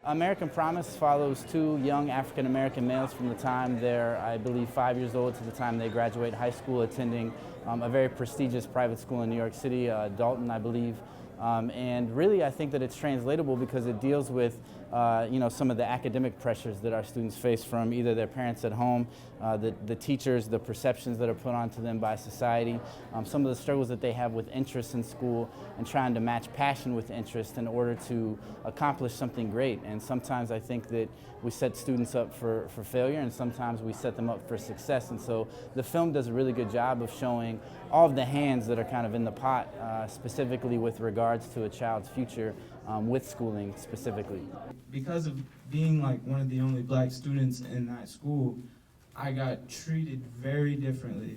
American Promise follows two young African American males from the time they're, I believe, 5 years old to the time they graduate high school, attending a very prestigious private school in New York City, Dalton, I believe. And really, I think that it's translatable because it deals with, some of the academic pressures that our students face from either their parents at home, the teachers, the perceptions that are put onto them by society, some of the struggles that they have with interest in school and trying to match passion with interest in order to accomplish something great. And sometimes I think that we set students up for failure, and sometimes we set them up for success. And so the film does a really good job of showing all of the hands that are kind of in the pot, specifically with regards to a child's future with schooling specifically. Because of being like one of the only black students in that school, I got treated very differently.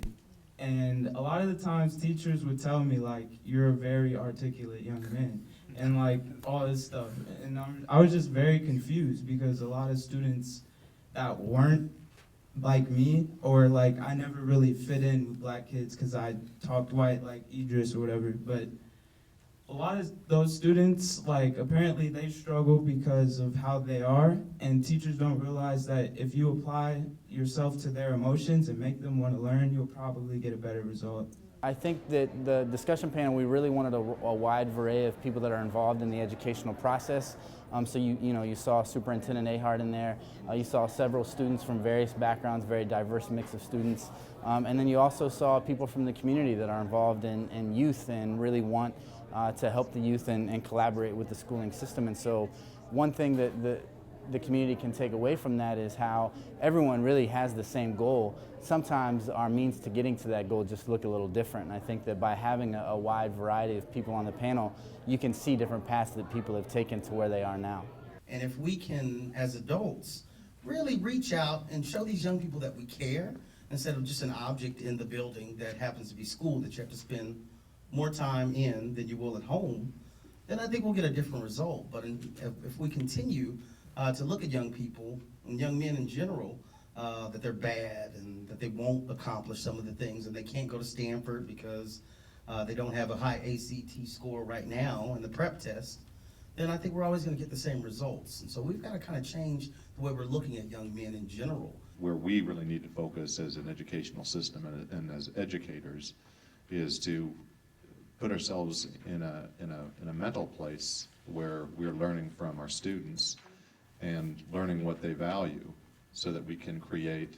And a lot of the times teachers would tell me like, you're a very articulate young man, and like all this stuff. And I was just very confused because a lot of students that weren't like me, or like I never really fit in with black kids because I talked white like Idris or whatever, but a lot of those students, like, apparently they struggle because of how they are, and teachers don't realize that if you apply yourself to their emotions and make them want to learn, you'll probably get a better result. I think that the discussion panel, we really wanted a wide array of people that are involved in the educational process. So you saw Superintendent AHART in there. You saw several students from various backgrounds, very diverse mix of students. And then you also saw people from the community that are involved in youth and really want to help the youth and collaborate with the schooling system. And so one thing that the community can take away from that is how everyone really has the same goal. Sometimes our means to getting to that goal just look a little different, and I think that by having a wide variety of people on the panel, you can see different paths that people have taken to where they are now. And if we can, as adults, really reach out and show these young people that we care, instead of just an object in the building that happens to be school that you have to spend more time in than you will at home, then I think we'll get a different result. But if we continue to look at young people and young men in general, that they're bad and that they won't accomplish some of the things and they can't go to Stanford because they don't have a high ACT score right now in the prep test, then I think we're always going to get the same results. And so we've got to kind of change the way we're looking at young men in general. Where we really need to focus as an educational system and as educators is to put ourselves in a mental place where we're learning from our students and learning what they value so that we can create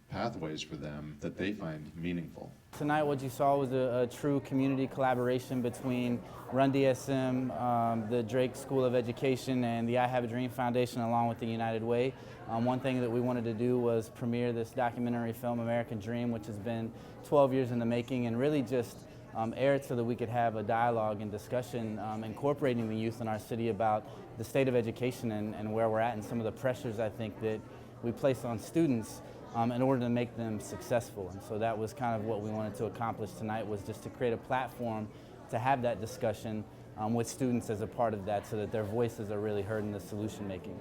pathways for them that they find meaningful. Tonight what you saw was a true community collaboration between Run DSM, the Drake School of Education, and the I Have a Dream Foundation, along with the United Way. One thing that we wanted to do was premiere this documentary film, American Dream, which has been 12 years in the making, and really just air it so that we could have a dialogue and discussion incorporating the youth in our city about the state of education and where we're at, and some of the pressures I think that we place on students in order to make them successful. And so that was kind of what we wanted to accomplish tonight, was just to create a platform to have that discussion with students as a part of that, so that their voices are really heard in the solution making.